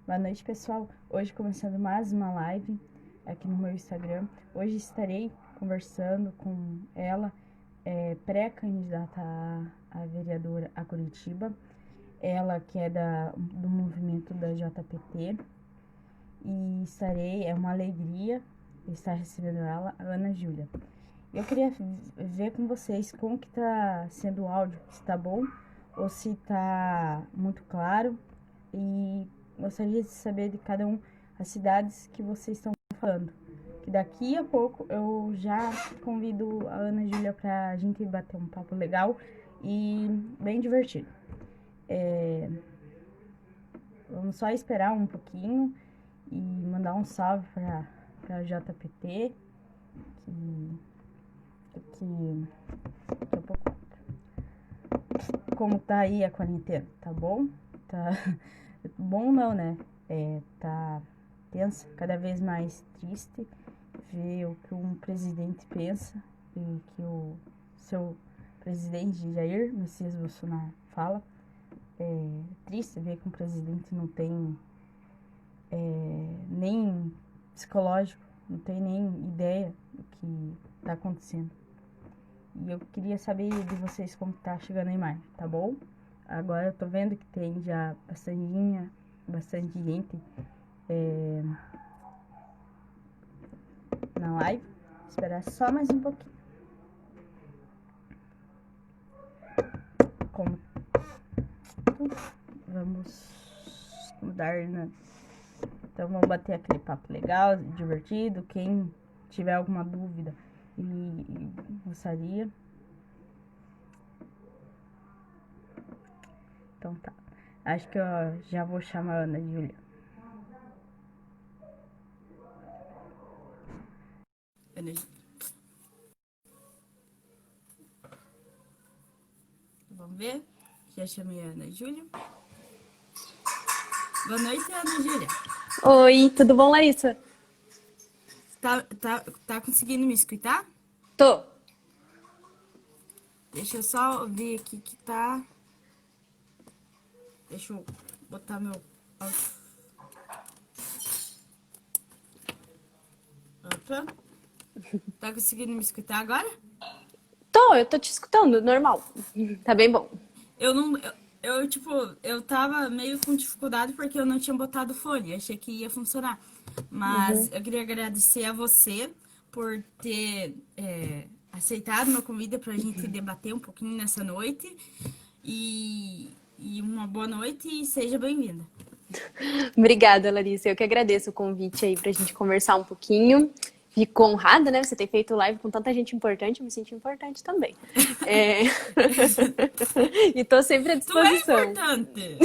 Boa noite, pessoal. Hoje começando mais uma live aqui no meu Instagram. Hoje estarei conversando com ela, pré-candidata a vereadora a Curitiba. Ela que é do movimento da JPT. E é uma alegria estar recebendo ela, a Ana Júlia. Eu queria ver com vocês como que tá sendo o áudio, se tá bom ou se tá muito claro. E gostaria de saber de cada um as cidades que vocês estão falando. Que daqui a pouco eu já convido a Ana Júlia pra gente bater um papo legal e bem divertido. Vamos só esperar um pouquinho e mandar um salve pra JPT, que daqui a pouco. Como tá aí a quarentena? Tá bom? Tá bom não, né? Tá tensa, cada vez mais triste ver o que um presidente pensa e que o seu presidente Jair Messias Bolsonaro fala. É triste ver que um presidente não tem nem psicológico, não tem nem ideia do que tá acontecendo. E eu queria saber de vocês como tá chegando a imagem, tá bom? Agora eu tô vendo que tem já bastante gente na live. Vou esperar só mais um pouquinho. Como vamos mudar, né? Então vamos bater aquele papo legal, divertido. Quem tiver alguma dúvida e gostaria. Então tá. Acho que eu já vou chamar a Ana Júlia. Ana Júlia. Vamos ver? Já chamei a Ana Júlia. Boa noite, Ana Júlia. Oi, tudo bom, Larissa? Tá conseguindo me escutar? Tô. Deixa eu só ver aqui que tá. Deixa eu botar meu. Opa. Tá conseguindo me escutar agora? Eu tô te escutando, normal. Tá bem bom. Eu não. Tipo, eu tava meio com dificuldade porque eu não tinha botado fone. Eu achei que ia funcionar. Mas Uhum. eu queria agradecer a você por ter aceitado meu convite pra gente debater um pouquinho nessa noite. E uma boa noite e seja bem-vinda. Obrigada, Larissa. Eu que agradeço o convite aí pra gente conversar um pouquinho. Fico honrada, né? Você ter feito live com tanta gente importante, eu me senti importante também. É... e tô sempre à Tu é disposição. importante!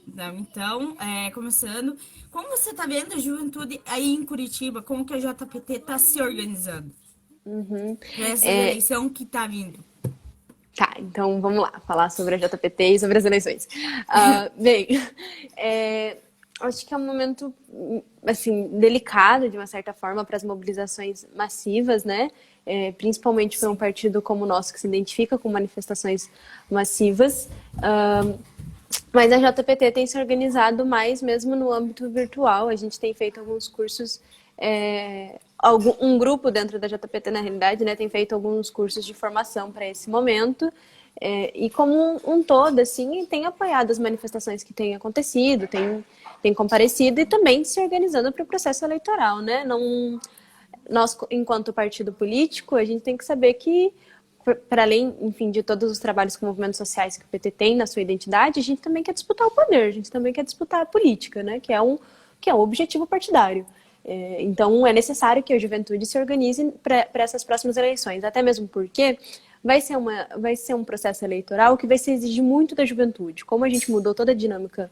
Não, então, começando, como você tá vendo a juventude aí em Curitiba? Como que a JPT tá se organizando Uhum. para essas É, eleições que tá vindo? Tá, então vamos lá, falar sobre a JPT e sobre as eleições. Bem, acho que é um momento, assim, delicado, de uma certa forma, para as mobilizações massivas, né? Principalmente para um Sim. partido como o nosso, que se identifica com manifestações massivas. Mas a JPT tem se organizado mais mesmo no âmbito virtual. A gente tem feito alguns cursos, um grupo dentro da JPT, na realidade, né, tem feito alguns cursos de formação para esse momento. E como um todo, assim, tem apoiado as manifestações que têm acontecido, tem comparecido e também se organizando para o processo eleitoral, né? Não, nós, enquanto partido político, a gente tem que saber que, para além, enfim, de todos os trabalhos com movimentos sociais que o PT tem na sua identidade, a gente também quer disputar o poder, a gente também quer disputar a política, né? Que é um objetivo partidário. Então, é necessário que a juventude se organize para essas próximas eleições, até mesmo porque vai ser um processo eleitoral que vai se exigir muito da juventude. Como a gente mudou toda a dinâmica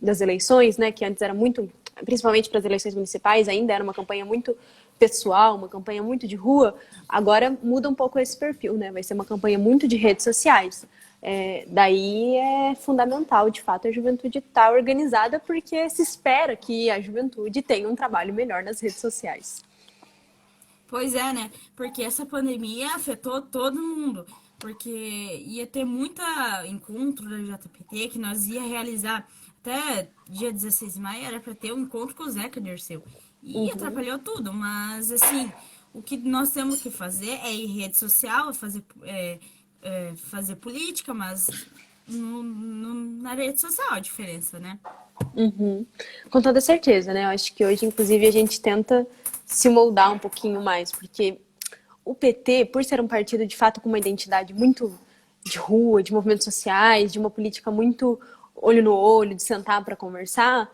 das eleições, né, que antes era muito, principalmente para as eleições municipais, ainda era uma campanha muito pessoal, uma campanha muito de rua, agora muda um pouco esse perfil, né? Vai ser uma campanha muito de redes sociais. Daí é fundamental, de fato, a juventude estar organizada, porque se espera que a juventude tenha um trabalho melhor nas redes sociais. Pois é, né? Porque essa pandemia afetou todo mundo. porque ia ter muita encontro da JPT que nós ia realizar até dia 16 de maio, era para ter um encontro com o Zeca Dirceu. E Uhum. atrapalhou tudo, mas assim, o que nós temos que fazer é ir em rede social, fazer política, mas na rede social a diferença, né? Uhum. Com toda certeza, né? Eu acho que hoje, inclusive, a gente tenta se moldar um pouquinho mais, porque o PT, por ser um partido de fato com uma identidade muito de rua, de movimentos sociais, de uma política muito olho no olho, de sentar para conversar,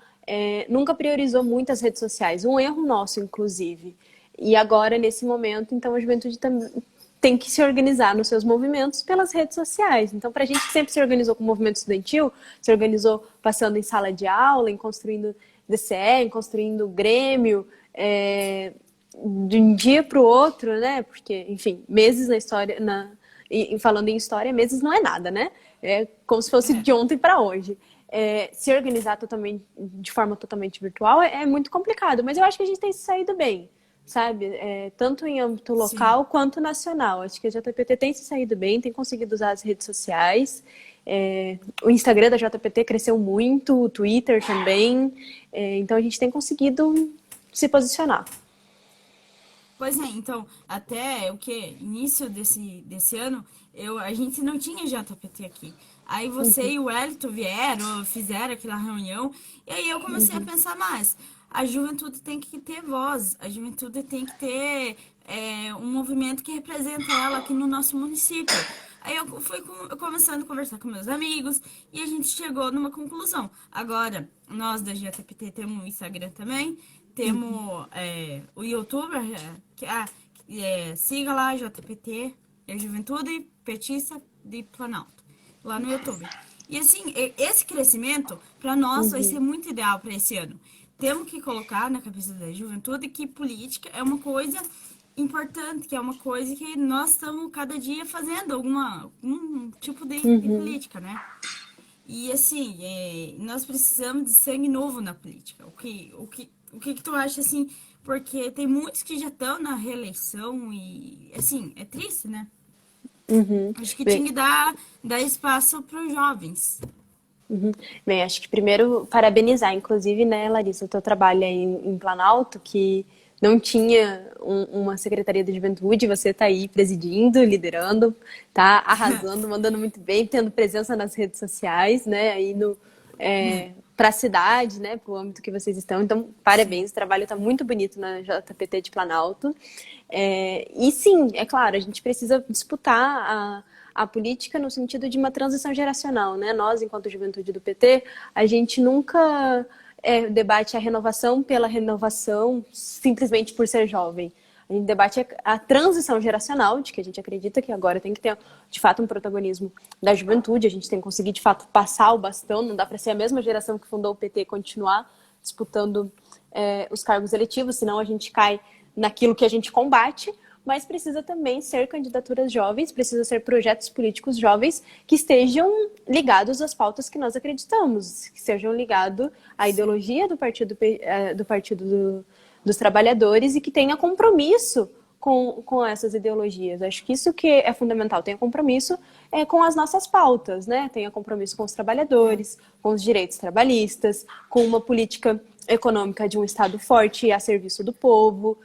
nunca priorizou muito as redes sociais. Um erro nosso, inclusive. E agora, nesse momento, então a juventude tem que se organizar nos seus movimentos pelas redes sociais. Então, para a gente que sempre se organizou com o movimento estudantil, se organizou passando em sala de aula, em construindo DCE, em construindo Grêmio, de um dia para o outro, né? Porque, enfim, meses na história, falando em história, meses não é nada, né? É como se fosse É, de ontem para hoje. Se organizar totalmente, de forma totalmente virtual é muito complicado, mas eu acho que a gente tem se saído bem, sabe? Tanto em âmbito sim. local quanto nacional. Acho que a JPT tem se saído bem, tem conseguido usar as redes sociais. O Instagram da JPT cresceu muito, o Twitter também. Então a gente tem conseguido se posicionar. Pois é, então, até o que? Início desse ano, a gente não tinha JPT aqui. Aí você e o Wellington vieram, fizeram aquela reunião, e aí eu comecei a pensar mais. A juventude tem que ter voz, a juventude tem que ter um movimento que representa ela aqui no nosso município. Aí eu fui começando a conversar com meus amigos e a gente chegou numa conclusão. Agora, nós da JPT temos um Instagram também, temos o youtuber, siga lá, JPT, Juventude Petista de Planalto, lá no YouTube. E assim, esse crescimento, para nós, vai ser muito ideal para esse ano. Temos que colocar na cabeça da juventude que política é uma coisa importante, que é uma coisa que nós estamos cada dia fazendo algum tipo de Uhum. política, né? E assim, nós precisamos de sangue novo na política. O que tu acha assim? Porque tem muitos que já estão na reeleição e assim, é triste, né? Uhum. Acho que tinha Bem, que dar espaço para os jovens. uhum. Bem, acho que primeiro parabenizar, inclusive, né, Larissa, o teu trabalho aí em Planalto, que não tinha uma Secretaria de Juventude, você está aí presidindo, liderando, tá arrasando, mandando muito bem, tendo presença nas redes sociais, né, aí no, para a cidade, né, para o âmbito que vocês estão. Então, Sim. parabéns, o trabalho está muito bonito na JPT de Planalto. E sim, é claro, a gente precisa disputar a política no sentido de uma transição geracional, né? Nós, enquanto juventude do PT, a gente nunca debate a renovação pela renovação simplesmente por ser jovem. A gente debate a transição geracional, de que a gente acredita que agora tem que ter, de fato, um protagonismo da juventude, a gente tem que conseguir, de fato, passar o bastão, não dá para ser a mesma geração que fundou o PT e continuar disputando os cargos eletivos, senão a gente cai naquilo que a gente combate, mas precisa também ser candidaturas jovens, precisa ser projetos políticos jovens que estejam ligados às pautas que nós acreditamos, que sejam ligados à Sim. ideologia do Partido dos Trabalhadores e que tenha compromisso com essas ideologias. Acho que isso que é fundamental, tenha compromisso com as nossas pautas, né? Tenha compromisso com os É. trabalhadores, com os direitos trabalhistas, com uma política econômica de um Estado forte a serviço do povo.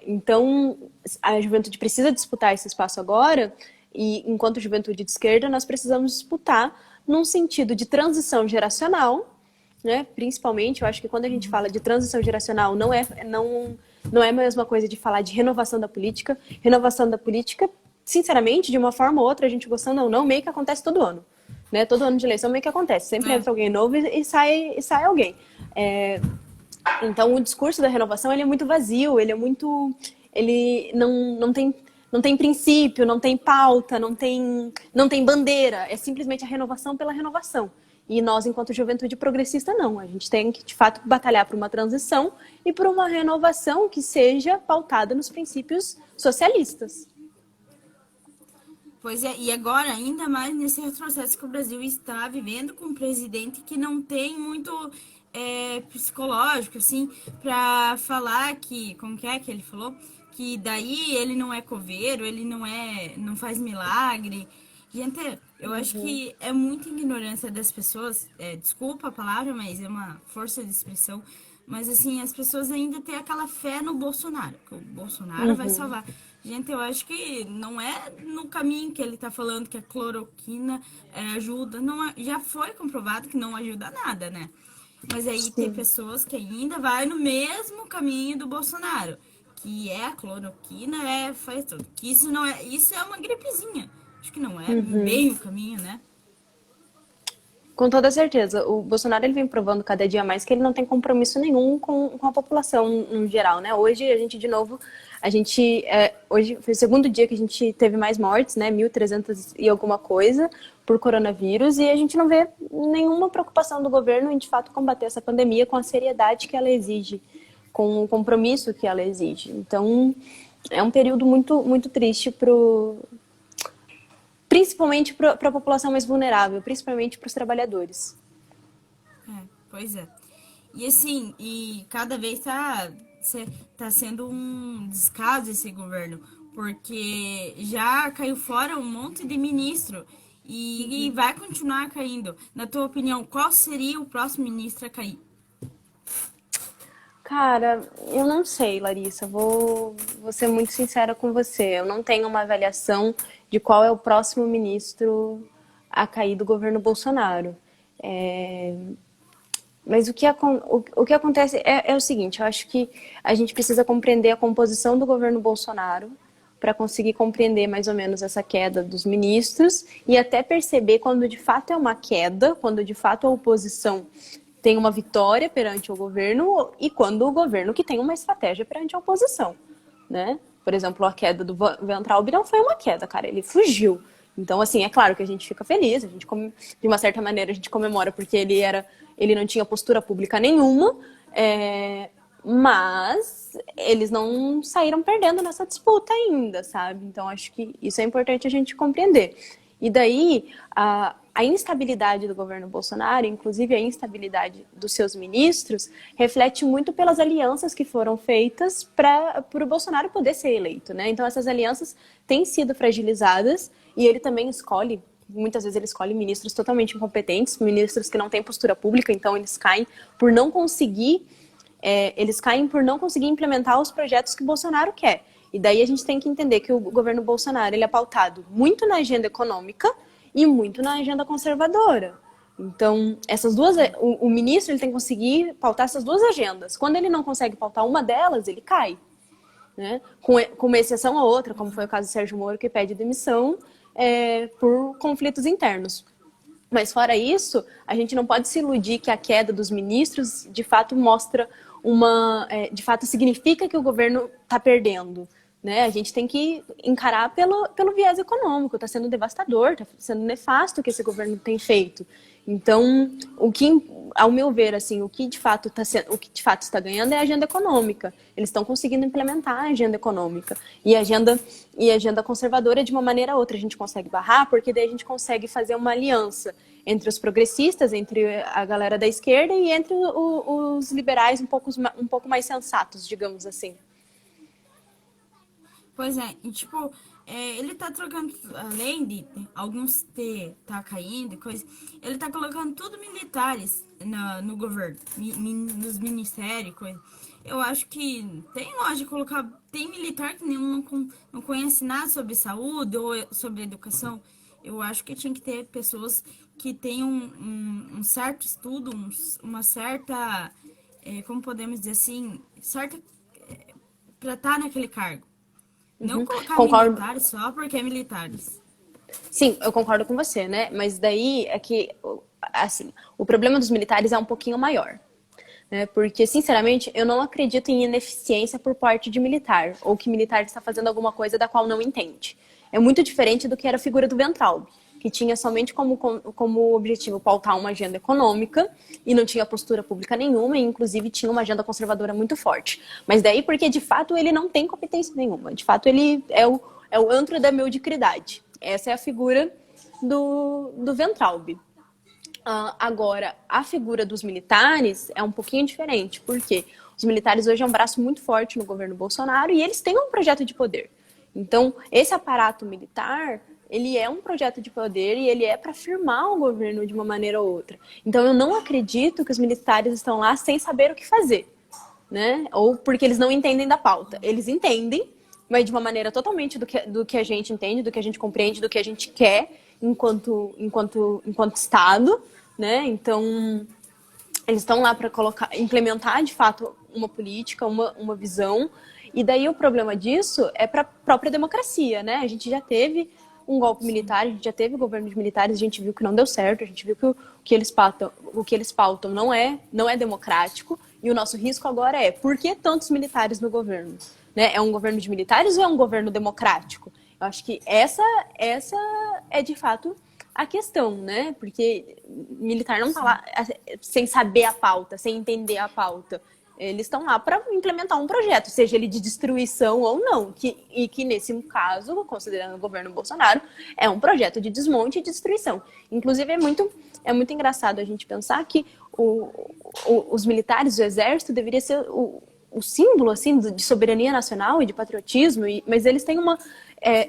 Então, a juventude precisa disputar esse espaço agora, e enquanto juventude de esquerda, nós precisamos disputar num sentido de transição geracional, né? Principalmente, eu acho que quando a gente fala de transição geracional, não é a mesma coisa de falar de renovação da política. Renovação da política, sinceramente, de uma forma ou outra, a gente gostando ou não, meio que acontece todo ano. Né? Todo ano de eleição meio que acontece. Sempre É. entra alguém novo e sai alguém. Então, o discurso da renovação ele é muito vazio, ele é muito. Ele não tem princípio, não tem pauta, não tem bandeira. É simplesmente a renovação pela renovação. E nós, enquanto juventude progressista, não. A gente tem que, de fato, batalhar por uma transição e por uma renovação que seja pautada nos princípios socialistas. Pois é, e agora, ainda mais nesse retrocesso que o Brasil está vivendo com um presidente que não tem muito psicológico, assim, para falar que, como que é que ele falou? que daí ele não é coveiro, ele não faz milagre. Gente, eu acho que é muita ignorância das pessoas, desculpa a palavra, mas é uma força de expressão, mas assim, as pessoas ainda têm aquela fé no Bolsonaro, que o Bolsonaro vai Uhum. salvar. Gente, eu acho que não é no caminho que ele tá falando que a cloroquina ajuda, não, já foi comprovado que não ajuda nada, né? Mas aí tem Sim. pessoas que ainda vai no mesmo caminho do Bolsonaro, que é a cloroquina, faz tudo. Que isso não é, isso é uma gripezinha. Acho que não é Uhum. bem o caminho, né? Com toda certeza. O Bolsonaro ele vem provando cada dia mais que ele não tem compromisso nenhum com a população no geral, né? Hoje a gente, de novo, hoje foi o segundo dia que a gente teve mais mortes, né? 1.300 e alguma coisa por coronavírus, e a gente não vê nenhuma preocupação do governo em, de fato, combater essa pandemia com a seriedade que ela exige, com o compromisso que ela exige. Então, é um período muito, muito triste principalmente para a população mais vulnerável, principalmente para os trabalhadores. Pois é. E assim, e cada vez tá sendo um descaso esse governo, porque já caiu fora um monte de ministro e vai continuar caindo. Na tua opinião, qual seria o próximo ministro a cair? Cara, eu não sei, Larissa. Vou ser muito sincera com você. Eu não tenho uma avaliação de qual é o próximo ministro a cair do governo Bolsonaro. É, Mas o que acontece é o seguinte: eu acho que a gente precisa compreender a composição do governo Bolsonaro para conseguir compreender mais ou menos essa queda dos ministros e até perceber quando de fato é uma queda, quando de fato a oposição tem uma vitória perante o governo e quando o governo que tem uma estratégia perante a oposição, né? Por exemplo, a queda do Weintraub não foi uma queda, cara, ele fugiu. Então, assim, é claro que a gente fica feliz, de uma certa maneira a gente comemora porque ele não tinha postura pública nenhuma, mas eles não saíram perdendo nessa disputa ainda, sabe? Então, acho que isso é importante a gente compreender. E daí, a instabilidade do governo Bolsonaro, inclusive a instabilidade dos seus ministros, reflete muito pelas alianças que foram feitas para o Bolsonaro poder ser eleito, né? Então, essas alianças têm sido fragilizadas e ele também muitas vezes ele escolhe ministros totalmente incompetentes, ministros que não têm postura pública, então eles caem por não conseguir implementar os projetos que o Bolsonaro quer. E daí a gente tem que entender que o governo Bolsonaro ele é pautado muito na agenda econômica e muito na agenda conservadora. Então, o ministro ele tem que conseguir pautar essas duas agendas. Quando ele não consegue pautar uma delas, ele cai. Né? Com uma exceção a outra, como foi o caso do Sérgio Moro, que pede demissão por conflitos internos. Mas fora isso, a gente não pode se iludir que a queda dos ministros de fato de fato significa que o governo está perdendo. Né? A gente tem que encarar pelo viés econômico. Está sendo devastador, está sendo nefasto o que esse governo tem feito. Então, ao meu ver, assim, o que de fato está ganhando é a agenda econômica. Eles estão conseguindo implementar a agenda econômica e a agenda conservadora de uma maneira ou outra a gente consegue barrar, porque daí a gente consegue fazer uma aliança entre os progressistas, entre a galera da esquerda e entre os liberais um pouco mais sensatos, digamos assim. Pois é, e tipo, ele tá trocando, além de alguns tá caindo e coisa, ele tá colocando tudo militares no governo, nos ministérios e coisa. Eu acho que tem lógica colocar, tem militar que não conhece nada sobre saúde ou sobre educação. Eu acho que tinha que ter pessoas que tenham um certo estudo, uma certa, como podemos dizer assim, certa, pra estar naquele cargo. Não colocar Concordo. militares só porque é militares. Sim, eu concordo com você, né? Mas daí é que, assim, o problema dos militares é um pouquinho maior. Né? Porque, sinceramente, eu não acredito em ineficiência por parte de militar, ou que militar está fazendo alguma coisa da qual não entende. É muito diferente do que era a figura do Weintraub, que tinha somente como objetivo pautar uma agenda econômica e não tinha postura pública nenhuma, e inclusive tinha uma agenda conservadora muito forte. Mas daí porque, de fato, ele não tem competência nenhuma. De fato, ele é o antro da mediocridade. Essa é a figura do Weintraub. Agora, a figura dos militares é um pouquinho diferente, porque os militares hoje é um braço muito forte no governo Bolsonaro e eles têm um projeto de poder. Então, esse aparato militar, ele é um projeto de poder e ele é para firmar o governo de uma maneira ou outra. Então, eu não acredito que os militares estão lá sem saber o que fazer, né? Ou porque eles não entendem da pauta. Eles entendem, mas de uma maneira totalmente do que a gente entende, do que a gente compreende, do que a gente quer enquanto Estado, né? Então, eles estão lá para implementar de fato uma política, uma visão. E daí o problema disso é para a própria democracia, né? A gente já teve um golpe militar, a gente já teve governos militares, a gente viu que não deu certo, a gente viu que o que eles pautam não é democrático. E o nosso risco agora é, por que tantos militares no governo? Né? É um governo de militares ou é um governo democrático? Eu acho que essa é, de fato, a questão, né? Porque militar não está lá sem saber a pauta, sem entender a pauta. Eles estão lá para implementar um projeto, seja ele de destruição ou não. E que, nesse caso, considerando o governo Bolsonaro, é um projeto de desmonte e destruição. Inclusive, é muito engraçado a gente pensar que os militares, o exército, deveria ser o símbolo assim, de soberania nacional e de patriotismo, mas eles têm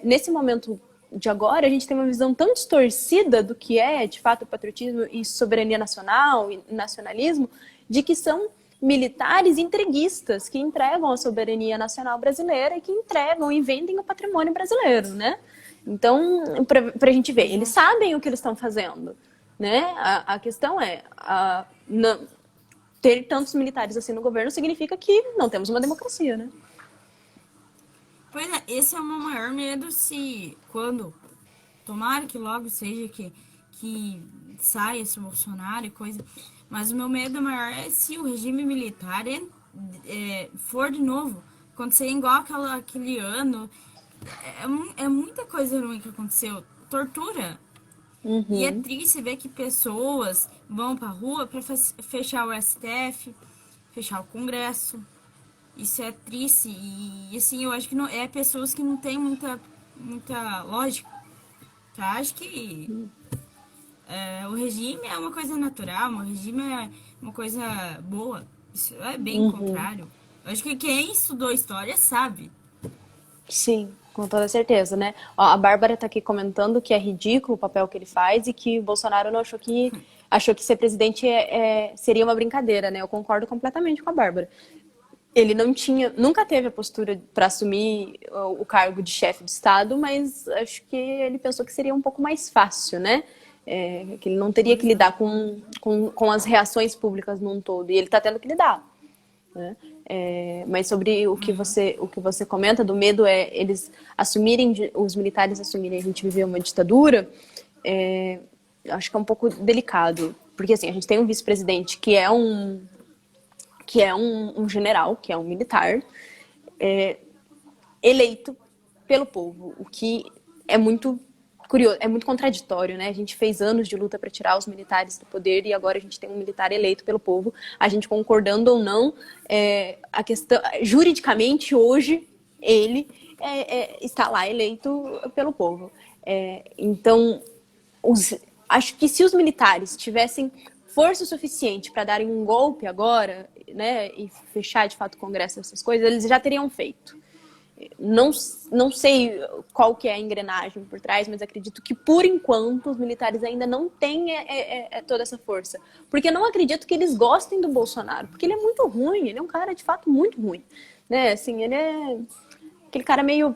nesse momento de agora, a gente tem uma visão tão distorcida do que é, de fato, patriotismo e soberania nacional e nacionalismo, de que são militares entreguistas que entregam a soberania nacional brasileira e que entregam e vendem o patrimônio brasileiro, né? Então, para a gente ver, eles sabem o que eles estão fazendo, né? A questão é, ter tantos militares assim no governo significa que não temos uma democracia, né? Pois é, esse é o meu maior medo quando, tomara que logo seja que saia esse Bolsonaro e coisa, mas o meu medo maior é se o regime militar for de novo, acontecer igual aquele ano, é muita coisa ruim que aconteceu, tortura. E é triste ver que pessoas vão pra rua pra fechar o STF, fechar o Congresso. Isso é triste e assim, eu acho que não é pessoas que não têm muita lógica. Eu acho que o regime é uma coisa natural, o regime é uma coisa boa. Isso é bem contrário. Eu acho que quem estudou história sabe. Sim, com toda certeza, né? Ó, a Bárbara tá aqui comentando que é ridículo o papel que ele faz e que o Bolsonaro não achou que ser presidente seria uma brincadeira, né? Eu concordo completamente com a Bárbara. Ele nunca teve a postura para assumir o cargo de chefe de Estado, mas acho que ele pensou que seria um pouco mais fácil, né? Que ele não teria que lidar com as reações públicas num todo, e ele está tendo que lidar. Né? Mas sobre o que você comenta do medo eles os militares assumirem a gente viver uma ditadura, acho que é um pouco delicado, porque assim, a gente tem um vice-presidente que é um general, que é um militar, eleito pelo povo, o que é muito curioso, é muito contraditório, né? A gente fez anos de luta para tirar os militares do poder e agora a gente tem um militar eleito pelo povo, a gente concordando ou não, a questão, juridicamente hoje ele está lá eleito pelo povo. Então, acho que se os militares tivessem força suficiente para darem um golpe agora, né, e fechar de fato o Congresso, essas coisas, eles já teriam feito. Não sei qual que é a engrenagem por trás, mas acredito que, por enquanto, os militares ainda não têm toda essa força. Porque eu não acredito que eles gostem do Bolsonaro, porque ele é muito ruim, ele é um cara, de fato, muito ruim. Né? Assim, ele é aquele cara meio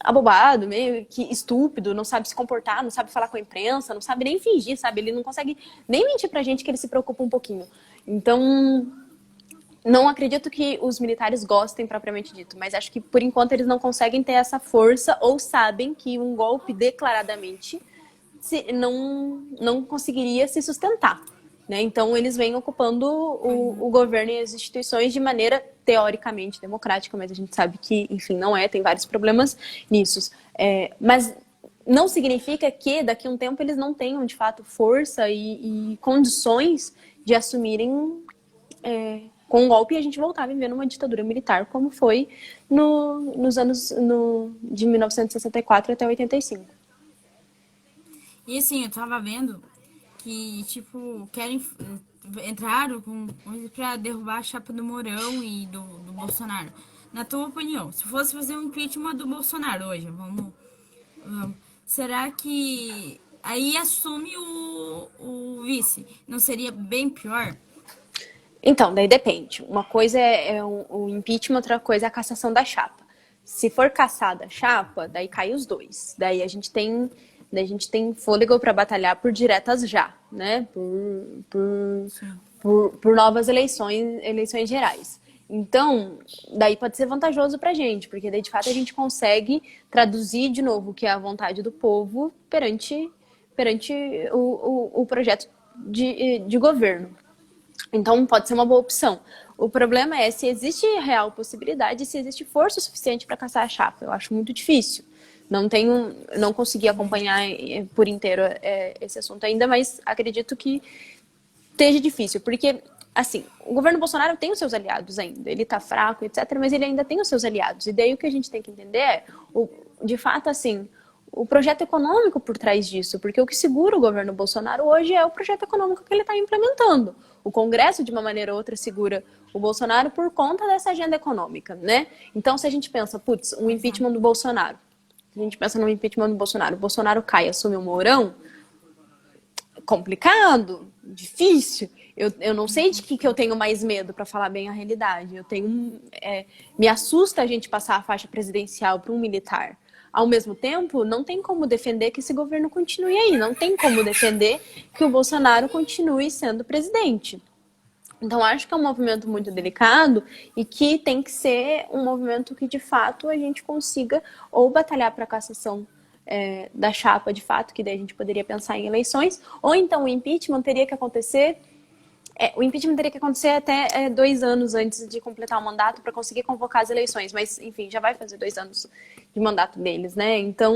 abobado, meio que estúpido, não sabe se comportar, não sabe falar com a imprensa, não sabe nem fingir, sabe? Ele não consegue nem mentir pra gente que ele se preocupa um pouquinho. Então, não acredito que os militares gostem propriamente dito, mas acho que por enquanto eles não conseguem ter essa força ou sabem que um golpe declaradamente não conseguiria se sustentar. Né? Então eles vêm ocupando o governo e as instituições de maneira teoricamente democrática, mas a gente sabe que, enfim, não tem vários problemas nisso. Mas não significa que daqui a um tempo eles não tenham de fato força e condições de assumirem com um golpe e a gente voltar a viver numa ditadura militar, como foi nos anos de 1964 até 85. E assim, eu tava vendo que tipo, querem entraram pra derrubar a chapa do Mourão e do Bolsonaro. Na tua opinião, se fosse fazer um impeachment do Bolsonaro hoje, vamos, será que aí assume o vice? Não seria bem pior? Então, daí depende. Uma coisa é o impeachment, outra coisa é a cassação da chapa. Se for cassada a chapa, daí cai os dois. Daí a gente tem fôlego para batalhar por diretas já, né? Por novas eleições gerais. Então, daí pode ser vantajoso para a gente, porque daí de fato a gente consegue traduzir de novo o que é a vontade do povo perante o projeto de governo. Então, pode ser uma boa opção. O problema é se existe real possibilidade, se existe força suficiente para caçar a chapa. Eu acho muito difícil. Não consegui acompanhar por inteiro esse assunto ainda, mas acredito que esteja difícil, porque, assim, o governo Bolsonaro tem os seus aliados ainda. Ele está fraco, etc., mas ele ainda tem os seus aliados. E daí o que a gente tem que entender é, de fato, assim, o projeto econômico por trás disso, porque o que segura o governo Bolsonaro hoje é o projeto econômico que ele está implementando. O Congresso, de uma maneira ou outra, segura o Bolsonaro por conta dessa agenda econômica, né? Então, se a gente pensa, putz, um impeachment do Bolsonaro, se a gente pensa no impeachment do Bolsonaro, o Bolsonaro cai, assume o Mourão, complicado, difícil. Eu não sei de que eu tenho mais medo, para falar bem a realidade. Me assusta a gente passar a faixa presidencial para um militar. Ao mesmo tempo, não tem como defender que esse governo continue aí. Não tem como defender que o Bolsonaro continue sendo presidente. Então, acho que é um movimento muito delicado e que tem que ser um movimento que, de fato, a gente consiga ou batalhar para a cassação da chapa, de fato, que daí a gente poderia pensar em eleições, ou então o impeachment teria que acontecer até 2 anos antes de completar o mandato para conseguir convocar as eleições. Mas, enfim, já vai fazer 2 anos de mandato deles, né? Então,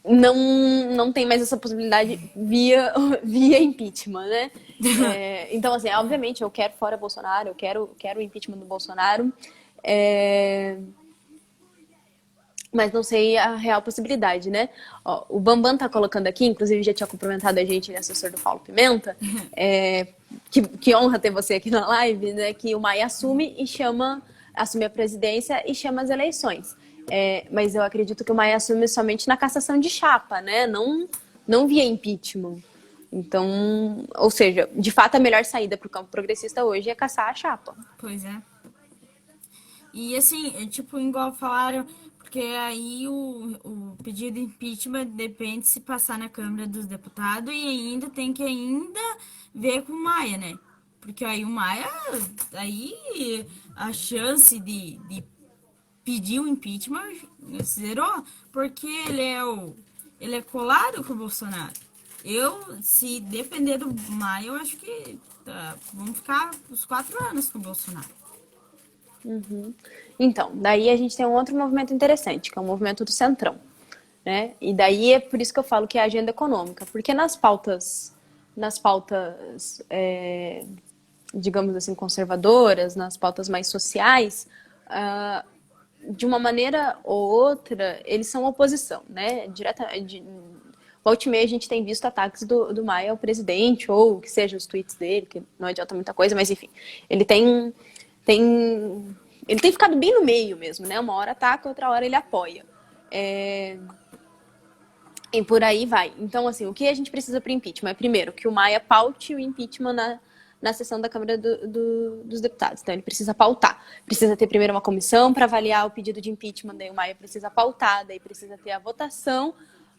não tem mais essa possibilidade via impeachment, né? Então, assim, obviamente, eu quero fora Bolsonaro, eu quero o impeachment do Bolsonaro, mas não sei a real possibilidade, né? Ó, o Bambam tá colocando aqui, inclusive já tinha cumprimentado a gente, ele é assessor do Paulo Pimenta, que honra ter você aqui na live, né? Que o Maia assume a presidência e chama as eleições. Mas eu acredito que o Maia assume somente na cassação de chapa, né? Não via impeachment. Então, ou seja, de fato a melhor saída para o campo progressista hoje é caçar a chapa. Pois é. E assim, tipo, igual falaram, porque aí o pedido de impeachment depende se passar na Câmara dos Deputados e ainda tem que ver com o Maia, né? Porque aí o Maia, aí a chance de pedir o impeachment zerou, porque ele é colado com o Bolsonaro. Se depender do Maia, eu acho que vamos ficar os 4 anos com o Bolsonaro. Uhum. Então, daí a gente tem um outro movimento interessante, que é o movimento do Centrão, né? E daí é por isso que eu falo que é a agenda econômica, porque nas pautas, digamos assim, conservadoras, nas pautas mais sociais, de uma maneira ou outra, eles são oposição, né? Volta e meia a gente tem visto ataques do Maia ao presidente, ou que seja os tweets dele, que não adianta muita coisa, mas enfim, ele tem ficado bem no meio mesmo, né? Uma hora ataca, outra hora ele apoia. E por aí vai. Então, assim, o que a gente precisa para o impeachment é, primeiro, que o Maia paute o impeachment na sessão da Câmara dos Deputados. Então, ele precisa pautar. Precisa ter primeiro uma comissão para avaliar o pedido de impeachment, daí o Maia precisa pautar, daí precisa ter a votação,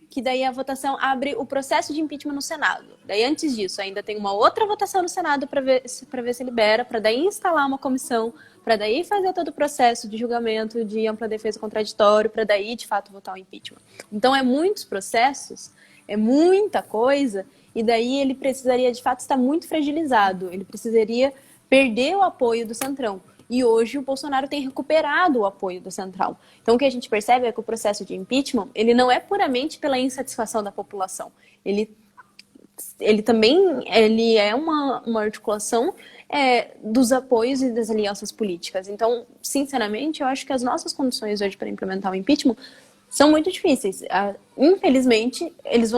que daí a votação abre o processo de impeachment no Senado. Daí, antes disso, ainda tem uma outra votação no Senado para ver se libera, para daí instalar uma comissão, para daí fazer todo o processo de julgamento de ampla defesa contraditório, para daí, de fato, votar o impeachment. Então, é muitos processos, é muita coisa, e daí ele precisaria, de fato, estar muito fragilizado. Ele precisaria perder o apoio do Centrão. E hoje o Bolsonaro tem recuperado o apoio do Centrão. Então, o que a gente percebe é que o processo de impeachment, ele não é puramente pela insatisfação da população. Ele também é uma articulação dos apoios e das alianças políticas. Então, sinceramente, eu acho que as nossas condições hoje para implementar o impeachment são muito difíceis. Infelizmente, eles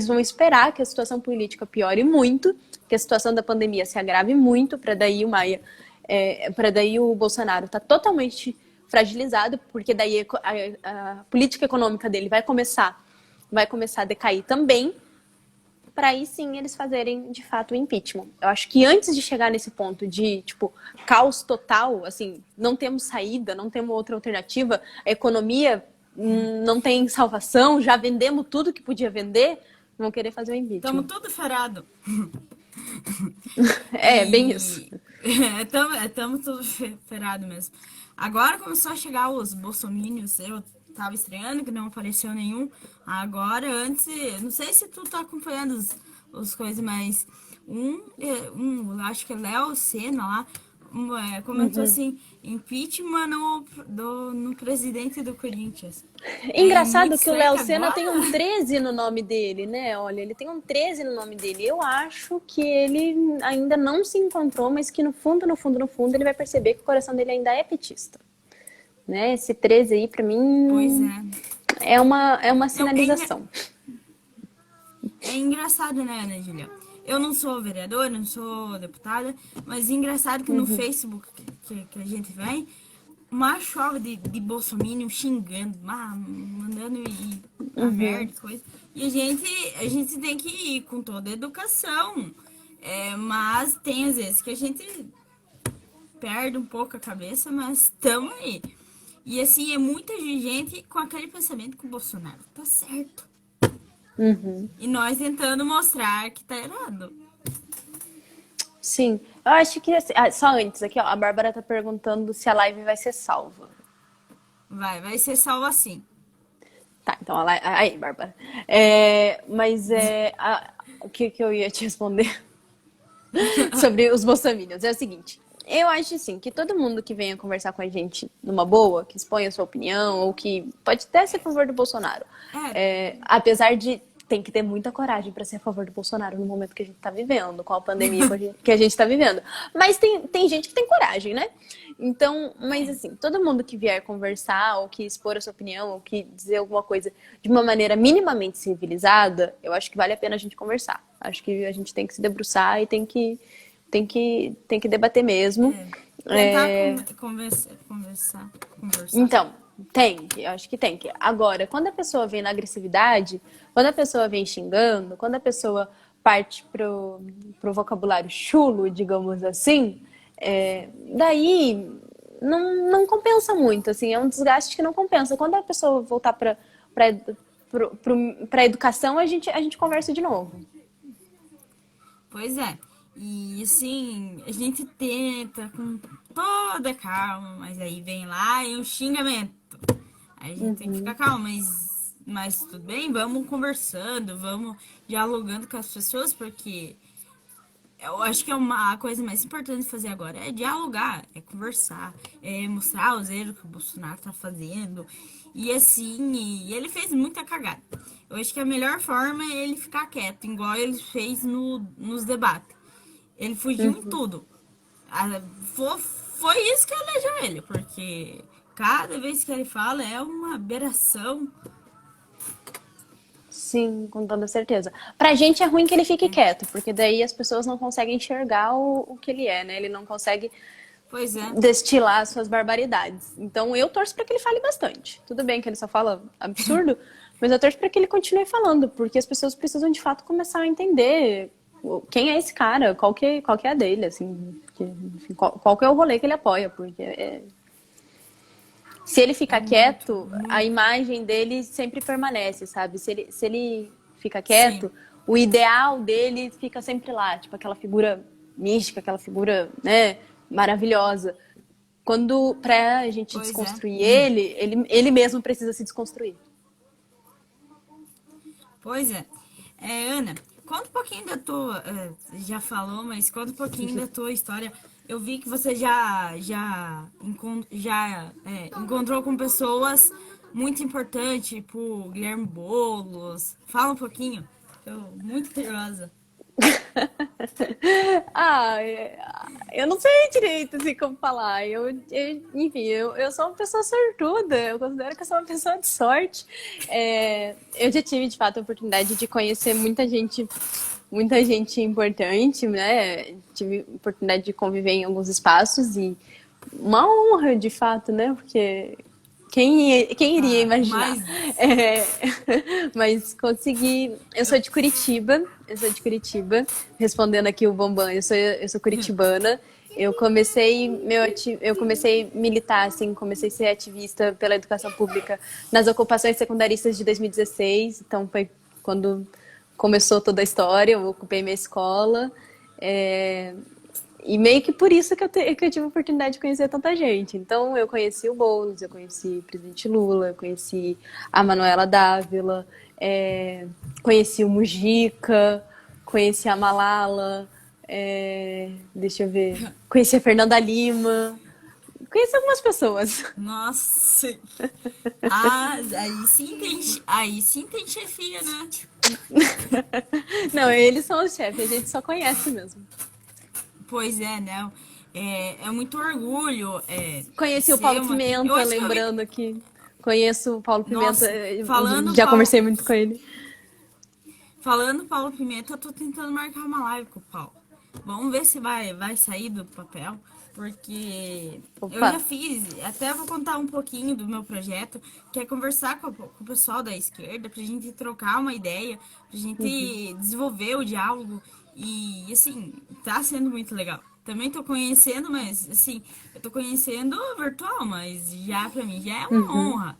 vão esperar que a situação política piore muito, que a situação da pandemia se agrave muito, para daí o Maia, para daí o Bolsonaro tá totalmente fragilizado, porque daí a política econômica dele vai começar a decair também, para aí sim eles fazerem de fato o impeachment. Eu acho que antes de chegar nesse ponto de tipo caos total, assim, não temos saída, não temos outra alternativa, a economia não tem salvação, já vendemos tudo que podia vender, vão querer fazer o impeachment. Estamos tudo ferrado. Bem isso. Estamos tudo ferrado mesmo. Agora começou a chegar os bolsominions, eu tava estreando, que não apareceu nenhum. Agora, antes, não sei se tu tá acompanhando os coisas, mas acho que é Léo Senna lá, comentou assim, impeachment no presidente do Corinthians. Engraçado muito que o Léo estranho que Senna agora- tem um 13 no nome dele, né? Olha, ele tem um 13 no nome dele. Eu acho que ele ainda não se encontrou, mas que no fundo, ele vai perceber que o coração dele ainda é petista. Né? Esse 13 aí, pra mim, Pois é uma sinalização. É engraçado, né, Ana Julia? Eu não sou vereadora, não sou deputada, mas é engraçado que no Facebook que a gente vem, uma chove de bolsominion xingando, mandando ir a merda, coisa. E a gente tem que ir com toda a educação. Mas tem às vezes que a gente perde um pouco a cabeça, mas estamos aí. E assim, é muita gente com aquele pensamento que o Bolsonaro tá certo. E nós tentando mostrar que tá errado. Sim. Eu acho que, assim, só antes aqui, ó, a Bárbara tá perguntando se a live vai ser salva. Vai ser salvo assim. Tá, então aí, Bárbara. Mas o que eu ia te responder sobre os bolsominions é o seguinte. Eu acho, assim, que todo mundo que venha conversar com a gente numa boa, que exponha a sua opinião, ou que pode até ser a favor do Bolsonaro. Apesar de tem que ter muita coragem para ser a favor do Bolsonaro no momento que a gente tá vivendo, com a pandemia que a gente tá vivendo. Mas tem gente que tem coragem, né? Então, mas assim, todo mundo que vier conversar, ou que expor a sua opinião, ou que dizer alguma coisa de uma maneira minimamente civilizada, eu acho que vale a pena a gente conversar. Acho que a gente tem que se debruçar e tem que debater mesmo. Tentar conversar. Então, eu acho que tem que. Agora, quando a pessoa vem na agressividade, quando a pessoa vem xingando, quando a pessoa parte pro vocabulário chulo, digamos assim, daí não compensa muito, assim, é um desgaste que não compensa. Quando a pessoa voltar para a educação, a gente conversa de novo. Pois é. E assim, a gente tenta com toda calma, mas aí vem lá e um xingamento. Aí a gente tem que ficar calmo, mas tudo bem, vamos conversando, vamos dialogando com as pessoas, porque eu acho que a coisa mais importante de fazer agora é dialogar, é conversar, é mostrar os erros que o Bolsonaro tá fazendo. E assim, ele fez muita cagada. Eu acho que a melhor forma é ele ficar quieto, igual ele fez nos debates. Ele fugiu em tudo. Foi isso que elegeu ele, porque cada vez que ele fala é uma aberração. Sim, com toda certeza. Pra gente é ruim que ele fique quieto, porque daí as pessoas não conseguem enxergar o que ele é, né? Ele não consegue Pois é. destilar as suas barbaridades. Então eu torço pra que ele fale bastante. Tudo bem que ele só fala absurdo, mas eu torço pra que ele continue falando, porque as pessoas precisam de fato começar a entender quem é esse cara, qual que é a dele, assim, enfim, qual que é o rolê que ele apoia, porque se ele ficar quieto, a imagem dele sempre permanece, sabe? Se ele fica quieto, o ideal dele fica sempre lá, tipo aquela figura mística, aquela figura, né, maravilhosa. Quando pra gente desconstruir ele mesmo precisa se desconstruir. Pois é. Ana, conta um pouquinho da tua. Já falou, mas conta um pouquinho da tua história. Eu vi que você já encontrou com pessoas muito importantes, tipo Guilherme Boulos. Fala um pouquinho. Tô muito curiosa. Eu não sei direito assim como falar. Enfim, eu sou uma pessoa sortuda. Eu considero que eu sou uma pessoa de sorte. Eu já tive, de fato, a oportunidade de conhecer muita gente importante, né? Tive a oportunidade de conviver em alguns espaços e uma honra, de fato, né? Porque quem iria Ah, imaginar? mas É, mas consegui. Eu sou de Curitiba, respondendo aqui o Bambam, eu sou curitibana. Eu comecei a militar, assim, comecei a ser ativista pela educação pública nas ocupações secundaristas de 2016, então foi quando começou toda a história, eu ocupei minha escola. É, e meio que por isso que eu tive a oportunidade de conhecer tanta gente. Então, eu conheci o Boulos, eu conheci o presidente Lula, eu conheci a Manuela Dávila, conheci o Mujica, conheci a Malala, deixa eu ver, conheci a Fernanda Lima, conheci algumas pessoas. nossa. Ah, aí sim tem chefia, né? Não, eles são os chefes, a gente só conhece mesmo. Pois é, não. É muito orgulho Conheci o ser Paulo uma. Eu Pimenta, acho que eu vi. lembrando aqui. Conheço o Paulo Pimenta, Nossa, falando já Paulo, conversei muito com ele. falando Paulo Pimenta, eu tô tentando marcar uma live com o Paulo. Vamos ver se vai sair do papel, porque eu Opa. já fiz, até vou contar um pouquinho do meu projeto, que é conversar com o pessoal da esquerda, pra gente trocar uma ideia, pra gente desenvolver o diálogo, e assim, tá sendo muito legal. Também tô conhecendo, mas assim, eu tô conhecendo virtual, mas já pra mim já é uma honra.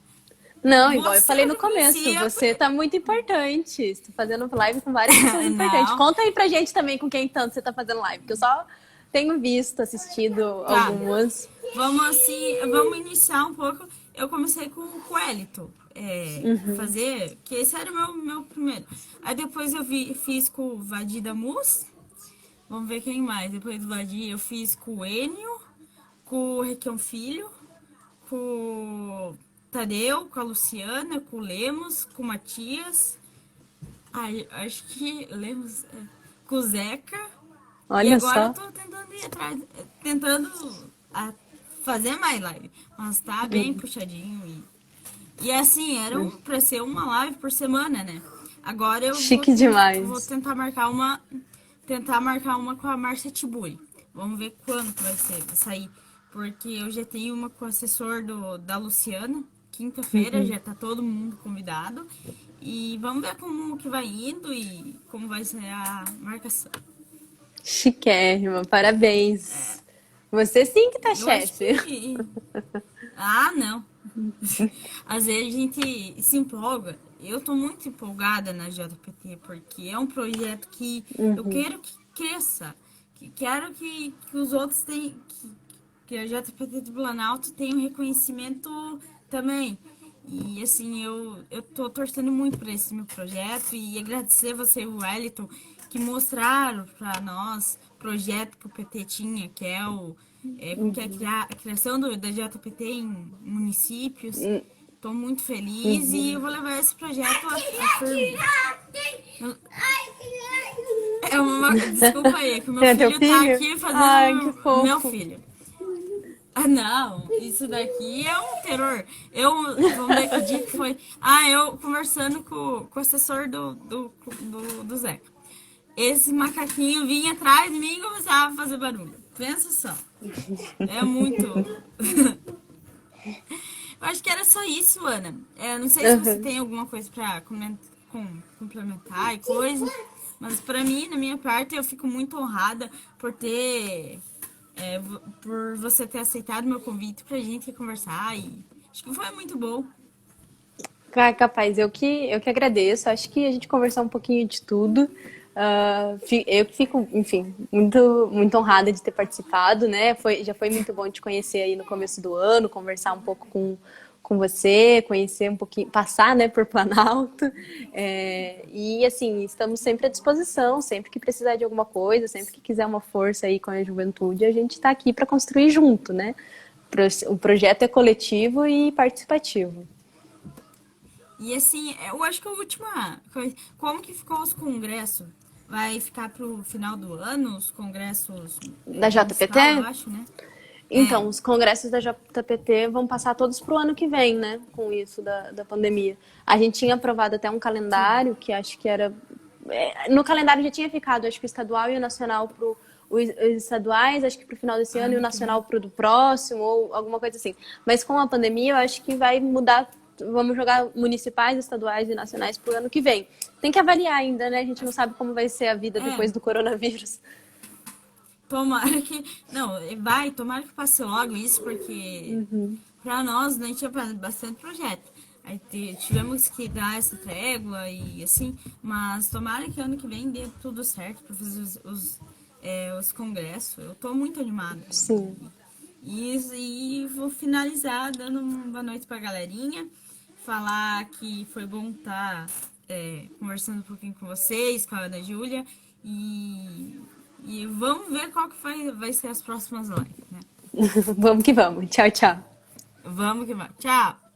Não, igual eu Você falei eu no já começo, conhecia. você tá muito importante. Estou fazendo live com várias pessoas importantes. Não, Conta aí pra gente também com quem tanto você tá fazendo live, que eu só tenho visto, assistido tá. algumas. Vamos iniciar um pouco. Eu comecei com o Coelito. Fazer, que esse era o meu primeiro. Aí depois fiz com o Vadir Mus. Vamos ver quem mais. Depois do Vadir eu fiz com o Enio, com o Requião Filho, com o Tadeu, com a Luciana, com o Lemos, com o Matias. Ai, acho que Lemos, com o Zeca. E Olha agora eu só. tô tentando ir atrás, tentando fazer mais live. Mas tá bem puxadinho. E assim, pra ser uma live por semana, né? Agora eu Chique vou demais. tentar marcar uma com a Márcia Tiburi. Vamos ver quando que vai sair. Porque eu já tenho uma com o assessor da Luciana. Quinta-feira já tá todo mundo convidado. E vamos ver como que vai indo e como vai ser a marcação. Chiquérrima, parabéns. Você sim que tá Eu acho chefe. que. Ah, não. Às vezes a gente se empolga. Eu tô muito empolgada na JPT, porque é um projeto que eu quero que cresça. Que quero que os outros tenham. Que a JPT de Planalto tenha um reconhecimento também. E assim, eu tô torcendo muito para esse meu projeto e agradecer você e o Wellington que mostraram para nós o projeto que o PT tinha, que é que é a criação da JPT em municípios. Estou muito feliz e eu vou levar esse projeto a firme. Desculpa aí, que o meu É teu filho tá filho? aqui Ai, que fazendo meu fofo. filho. Ah, não, isso daqui é um terror. Vamos ver que dia que foi. Ah, eu conversando com o assessor do Zeca. Esse macaquinho vinha atrás de mim e começava a fazer barulho. Pensa só. É muito. Eu acho que era só isso, Ana. Não sei se você tem alguma coisa pra complementar e coisa. Mas pra mim, na minha parte, eu fico muito honrada por você ter aceitado meu convite pra gente conversar e acho que foi muito bom. Capaz, eu que agradeço. Acho que a gente conversou um pouquinho de tudo. Eu que fico, enfim, muito honrada de ter participado, né? Já foi muito bom te conhecer aí no começo do ano, conversar um pouco com você, conhecer um pouquinho, passar, né, por Planalto. E assim, estamos sempre à disposição, sempre que precisar de alguma coisa, sempre que quiser uma força aí com a juventude, a gente está aqui para construir junto, né? O projeto é coletivo e participativo. E assim, eu acho que a última coisa, como que ficou os congressos? vai ficar pro final do ano, os congressos Da JPT? municipal, eu acho, né? Então, os congressos da JPT vão passar todos para o ano que vem, né? Com isso da pandemia. A gente tinha aprovado até um calendário que acho que era. No calendário já tinha ficado, acho que o estadual e o nacional para os estaduais, acho que para o final desse ano, e o nacional para o do próximo, ou alguma coisa assim. Mas com a pandemia, eu acho que vai mudar. Vamos jogar municipais, estaduais e nacionais para o ano que vem. Tem que avaliar ainda, né? A gente não sabe como vai ser a vida depois do coronavírus. Tomara que. Não, tomara que passe logo isso, porque pra nós, né, a gente tinha bastante projeto. Aí tivemos que dar essa trégua e assim, mas tomara que ano que vem dê tudo certo pra fazer os congressos. Eu tô muito animada. Sim. E vou finalizar dando uma boa noite pra galerinha. Falar que foi bom estar conversando um pouquinho com vocês, com a Ana Júlia. E vamos ver qual que vai ser as próximas lives, né? Vamos que vamos. Tchau, tchau. Vamos que vamos. Tchau!